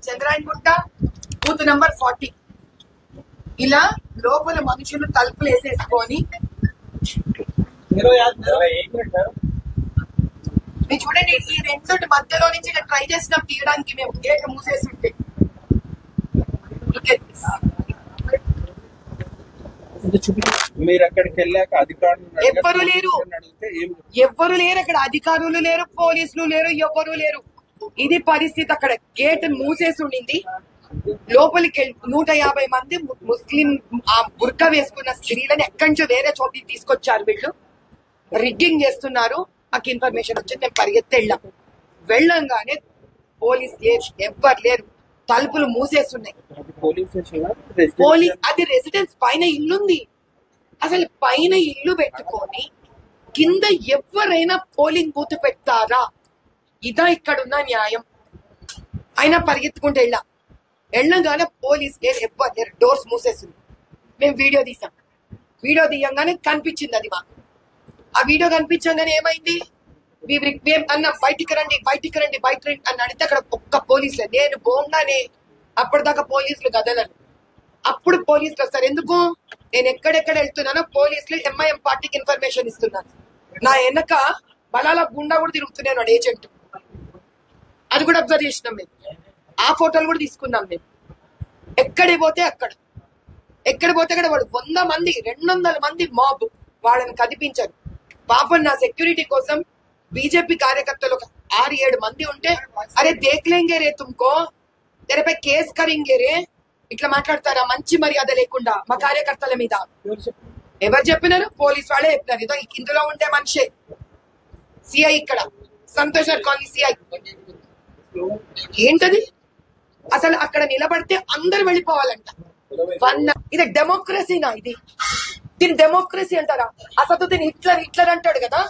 చంద్రాయణగుంట booth number 40 ఇలా లోపల మనుషులు తలుపులు వేసేసుకొని మీరు చూడండి ఈ రెండింటి మధ్యలో నుంచి ట్రై చేసినాం తీయడానికి మేము గేట్ మూసేస్తుంటే మీరు అక్కడికి వెళ్ళాక అధికారులు ఎవ్వరు లేరు అక్కడ అధికారులు లేరు పోలీసులు లేరు ఎవ్వరు లేరు ఇది పరిస్థితి అక్కడ గేట్ మూసేసి ఉండింది లోపలికి 150 మంది ముస్లిం ఆ బుర్కా వేసుకున్న స్త్రీలను ఎక్కడి నుంచో వేరే చోటికి తీసుకొచ్చారు వీళ్ళు రిగ్గింగ్ చేస్తున్నారు మాకు ఇన్ఫర్మేషన్ వచ్చింది మేము పరిగెత్తి వెళ్ళంగానే పోలీస్ లేరు ఎవ్వరు లేరు తలుపులు మూసేస్తున్నాయి అది రెసిడెన్స్ పైన ఇల్లుంది అసలు పైన ఇల్లు పెట్టుకొని కింద ఎవరైనా పోలింగ్ బూత్ పెడతారా ఇదా ఇక్కడున్న న్యాయం అయినా పరిగెత్తుకుంటూ వెళ్ళగానే పోలీస్ లేరు ఎవ్వరు లేరు డోర్స్ మూసేస్తుంది మేము వీడియో తీసాం వీడియో తీయంగానే కనిపించింది అది మాకు ఆ వీడియో కనిపించగానే ఏమైంది అన్న బయటికి రండి బయట అని అడిగితే అక్కడ ఒక్క పోలీసులే నేను పోగానే అప్పటిదాకా పోలీసులు కదలను అప్పుడు పోలీసులు వస్తారు ఎందుకు నేను ఎక్కడెక్కడ వెళ్తున్నానో పోలీసులు ఎంఐఎం పార్టీకి ఇన్ఫర్మేషన్ ఇస్తున్నాను నా వెనక బలాల గుండా కూడా తిరుగుతున్నాను ఏజెంట్ అది కూడా అబ్జర్వ్ చేసినాం మేము ఆ ఫోటోలు కూడా తీసుకున్నాం మేము ఎక్కడికి పోతే అక్కడ వాడు 100 మంది 200 మంది మాబ్ వాళ్ళని కనిపించారు పాపం నా సెక్యూరిటీ కోసం బీజేపీ కార్యకర్తలు ఒక 6-7 మంది ఉంటే అరే దేఖ్లేంగే రే తుమ్కో తెరపై కేసు కరింగే రే ఇట్లా మాట్లాడతారా మంచి మర్యాద లేకుండా మా కార్యకర్తల మీద ఎవరు చెప్పినారు పోలీసు వాళ్ళే చెప్పినారు ఇదో ఇందులో ఉండే మనిషే సిఐ ఇక్కడ సంతోష్ కాలనీ సిఐ ఏంటది అసలు అక్కడ నిలబడితే అందరు వెళ్ళిపోవాలంట ఇది డెమోక్రసీనా ఇది దీని డెమోక్రసీ అంటారా అసలు దీని హిట్లర్ అంటాడు కదా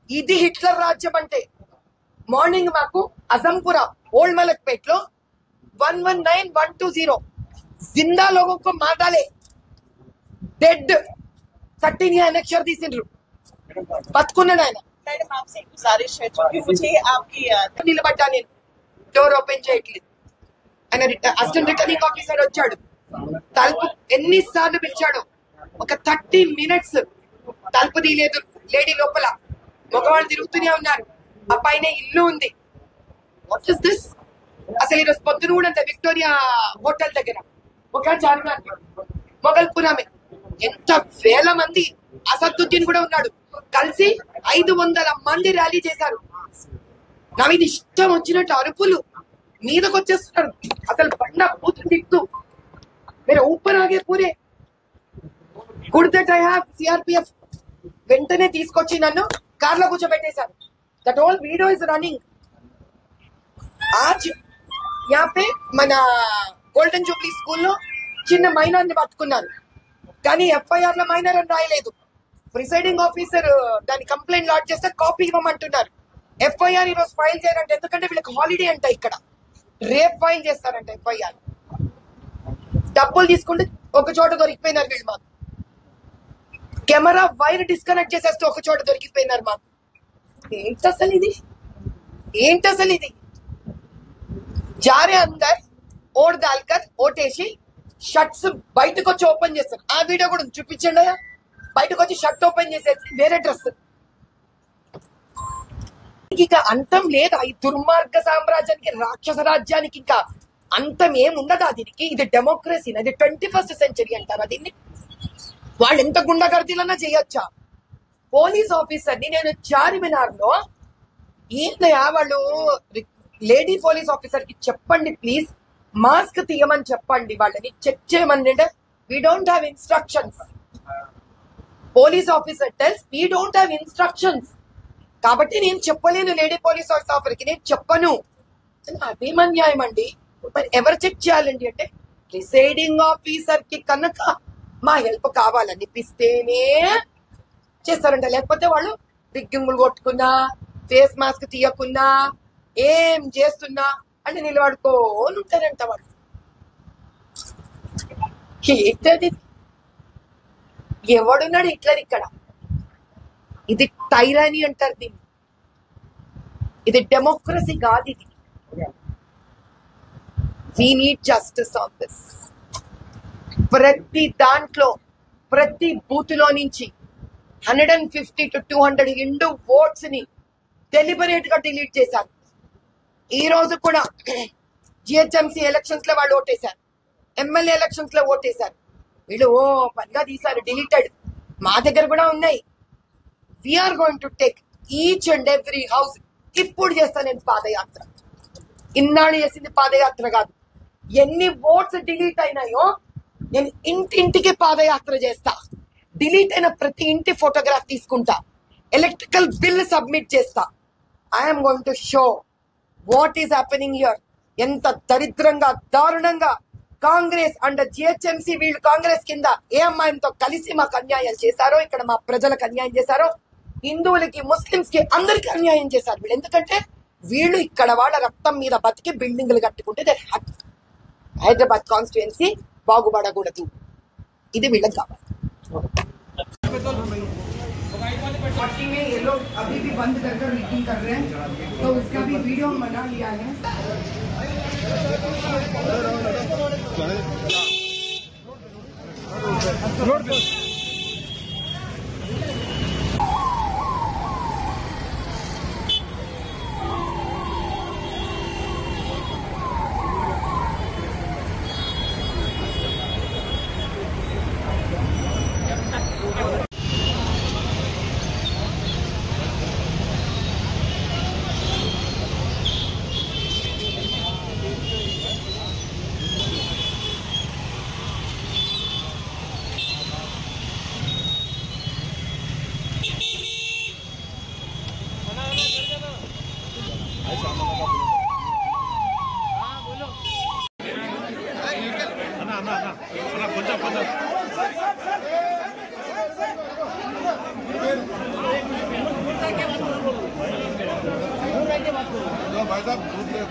ఇది హిట్లర్ రాజ్యం అంటే మార్నింగ్ మాకు అజంపుర ఓల్డ్ మలక్పేట్ లో 119120 जिंदा लोगों को मार डाले डेड 13 अक्षर తీసిండ్రు బతుకున్నాడు ఆయన मैडम आपसे एक गुजारिश है क्योंकि मुझे आपकी నిలబడ్డా నేను డోర్ ఓపెన్ చేయట్లేదు ఆయన అసిస్టెంట్ రిటర్నింగ్ ఆఫీసర్ వచ్చాడు తలుపు ఎన్నిసార్లు పిలిచాడు ఒక 30 మినిట్స్ తలుపు తీయలేదు లేడీ లోపల మగవాళ్ళు తిరుగుతూనే ఉన్నారు ఆ పైన ఇల్లు ఉంది వాట్ ఇస్ దిస్ అసలు ఈరోజు పొద్దున కూడా అంత విక్టోరియా హోటల్ దగ్గర ఒక చార్మినార్ మొగల్పురమే ఎంత వేల మంది అసదుద్దీన్ కూడా ఉన్నాడు కలిసి 500 మంది ర్యాలీ చేశారు నా మీద ఇష్టం వచ్చినట్టు అరుపులు మీదకి వచ్చేస్తున్నారు అసలు బండ పూర్తి తిట్టు మీరు ఊపర్ ఆగే పూరే good that I have CRPF వెంటనే తీసుకొచ్చి నన్ను కార్లో కూర్చోబెట్టేశారు that whole video is running ఆజ్ యాపే మన గోల్డెన్ జూబ్లీ స్కూల్లో చిన్న మైనర్ ని పట్టుకున్నారు కానీ ఎఫ్ఐఆర్ లో మైనర్ అని రాయలేదు ప్రిసైడింగ్ ఆఫీసర్ దాని కంప్లైంట్ లాడ్జ్ చేస్తే కాపీ ఇవ్వమంటున్నారు ఎఫ్ఐఆర్ ఈరోజు ఫైల్ చేయాలంటే ఎందుకంటే వీళ్ళకి హాలిడే అంట ఇక్కడ రేపు ఫైల్ చేస్తారంట ఎఫ్ఐఆర్ డబ్బులు తీసుకుంటే ఒక చోట దొరికిపోయినారు వీళ్ళు మాకు కెమెరా వైర్ డిస్కనెక్ట్ చేసేస్తే ఒక చోట దొరికిపోయినారు మాకు ఏంటి అసలు ఇది జారే అందర్ ఓట్ దాల్కర్ ఓటేసి షర్ట్స్ బయటకు వచ్చి ఓపెన్ చేస్తారు ఆ వీడియో కూడా చూపించండి బయటకు వచ్చి షర్ట్ ఓపెన్ చేసేసి వేరే డ్రెస్ ఇంకా అంతం లేదా ఈ దుర్మార్గ సామ్రాజ్యానికి రాక్షస రాజ్యానికి ఇంకా అంతం ఏముండదా దీనికి ఇది డెమోక్రసీ అది 21st సెంచరీ అంటారా దీన్ని వాళ్ళు ఎంత గుండగర్దీలన్నా చేయొచ్చా పోలీస్ ఆఫీసర్ ని నేను చార్మినార్ లో ఏంటయా వాళ్ళు లేడీ పోలీస్ ఆఫీసర్ కి చెప్పండి ప్లీజ్ మాస్క్ తీయమని చెప్పండి వాళ్ళని చెక్ చేయమని we don't have instructions police officer tells we don't have instructions కాబట్టి నేను చెప్పలేను లేడీ పోలీస్ ఆఫీసర్ కి నేను చెప్పను అదేమన్యాయం అండి మరి ఎవరు చెక్ చేయాలండి అంటే ప్రిసైడింగ్ ఆఫీసర్ కి కనుక మా హెల్ప్ కావాలనిపిస్తేనే చేస్తారంట లేకపోతే వాళ్ళు రిగ్గింగులు కొట్టుకున్నా ఫేస్ మాస్క్ తీయకున్నా ఏం చేస్తున్నా అంటే నిలబడుకోని ఉంటారంట వాళ్ళు ఏంటది ఎవడున్నాడు హిట్లర్ ఇక్కడ ఇది టైరానీ అంటారు దీన్ని ఇది డెమోక్రసీ కాదు ఇది We need justice on this. ప్రతి దాంట్లో ప్రతి బూత్ లో నుంచి 150 to 200 ఇండు ఓట్స్ ని డెలిబరేట్ గా డిలీట్ చేశారు. ఈ రోజు కూడా జిహెచ్ఎంసీ ఎలక్షన్స్ లో వాళ్ళు ఓటేశారు, ఎమ్మెల్యే ఎలక్షన్స్ లో ఓటేశారు. వీళ్ళు పనిగా తీశారు డిలీటెడ్. మా దగ్గర కూడా ఉన్నాయి. We are going to take each and every house. ఇప్పుడు చేస్తా నేను పాదయాత్ర. ఇన్నాళ్ళు చేసింది పాదయాత్ర కాదు. ఎన్ని ఓట్స్ డిలీట్ అయినాయో నేను ఇంటింటికి పాదయాత్ర చేస్తా. డిలీట్ అయిన ప్రతి ఇంటి ఫోటోగ్రాఫ్ తీసుకుంటా. ఎలక్ట్రికల్ బిల్ సబ్మిట్ చేస్తా. I'm going to show what is happening here. ఎంత దరిద్రంగా దారుణంగా కాంగ్రెస్ అండ్ జిహెచ్ఎంసీ వీళ్ళు కాంగ్రెస్ కింద ఏఎంఐఎంతో కలిసి మాకు అన్యాయం చేశారో, ఇక్కడ మా ప్రజలకు అన్యాయం చేశారో, హిందువులకి ముస్లింస్ కి అందరికి అన్యాయం చేశారు వీళ్ళు. ఎందుకంటే వీళ్ళు ఇక్కడ వాళ్ళ రక్తం మీద బతికి బిల్డింగ్లు కట్టుకుంటే హైదరాబాద్ కాన్స్టిట్యుయెన్సీ బాగుపడకూడదు. ఇది వీళ్ళకి కావాలి. पार्टी में ये लोग अभी भी बंद कर कर मीटिंग कर रहे हैं, तो उसका भी वीडियो बना लिया है. भाई साहब दूध ले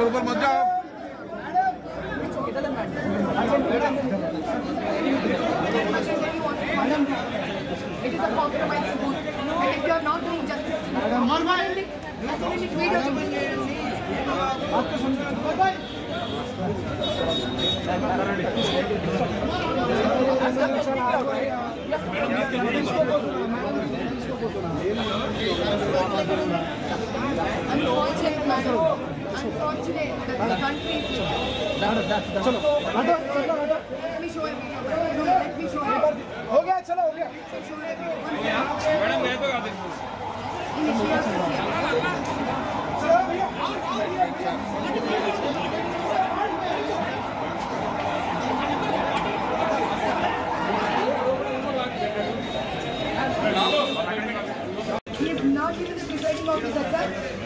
ऊपर मत जाओ. It is a compromise booth. And if you are not doing justice, unfortunate that the country is. Let me show you. Let me show you. हो गया चलो हो गया. मैडम मैं तो गा दे.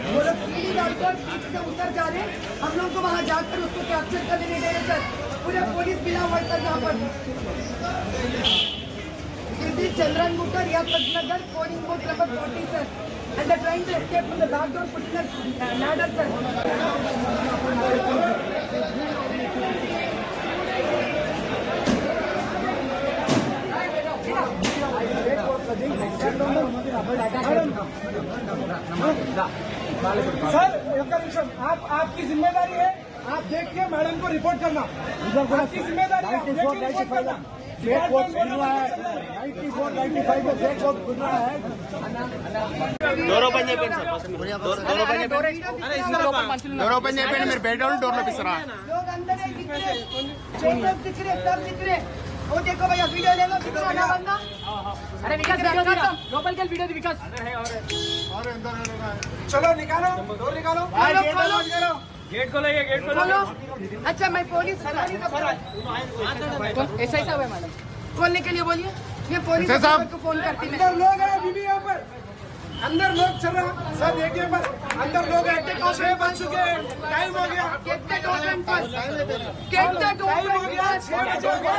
वो लोग सीढ़ी डालकर पीछे से उतर जा रहे हैं. हम लोग को वहाँ जाकर उसको कैप्चर करने नहीं दे रहे सर. पूरा पुलिस मिला हुआ सर यहाँ पर. This is Chandran Gupta, Riyadh polling booth number 40 sir. And they're trying to escape from the back door, putting a ladder sir. Sir एक निमिषम आपकी जिम्मेदारी है. आप देखिए मैडम को रिपोर्ट करना. आपकी जिम्मेदारी है. फेक वोट खुल रहा है. 94-95 में फेक वोट खुल रहा है. డోర్ ఓపెన్ చేయండి సార్. డోర్ ఓపెన్ చేయండి. డోర్ ఓపెన్ చేయండి. మీరు బయట ఉండి డోర్ లోపిస్తారా? लोग अंदर है, दिख रहे. सब दिख रहे, सब दिख रहे. वो देखो भैया वीडियो ले लो. कितना आना बंदा. अरे विकास लोकल के वीडियो विकास. चलो निकालो डोर निकालो. गेट खोलो. ये गेट खोलो. अच्छा मैं पुलिस ऐसा ही सब है मैडम. खोलने के लिए बोलिए. ये पुलिस को फोन करती है. अंदर लोग हैं बीबी यहाँ पर. अंदर लोग चल रहा. सर देखिए पर अंदर लोग हैं. 6 बज चुके हैं. टाइम हो गया. Get the token first. Get the time हो गया. 6 बज गए.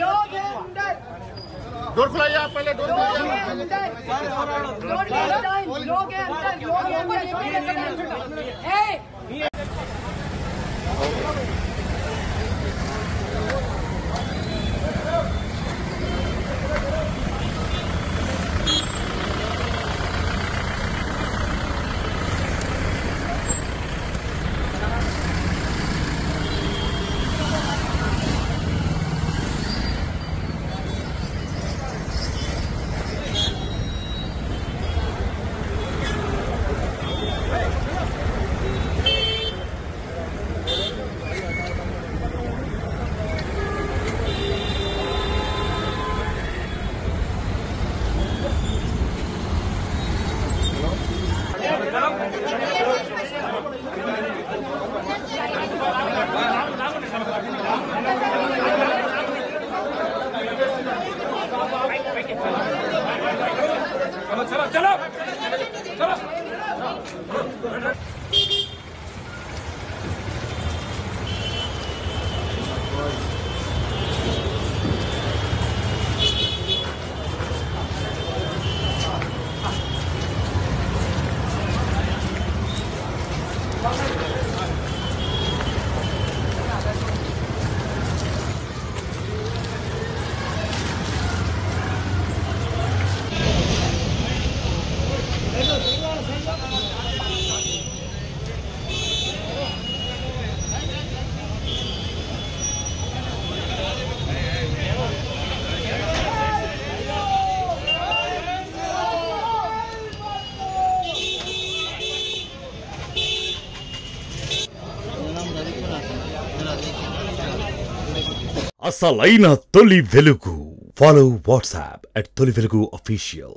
लोग हैं अंदर. डोर खुलाइए आप पहले. डोर लोग हैं अंदर. लोग हैं अंदर. लोग हैं अंदर. ए అసలైన తొలి వెలుగు. ఫాలో వాట్సాప్ @తొలి వెలుగు official.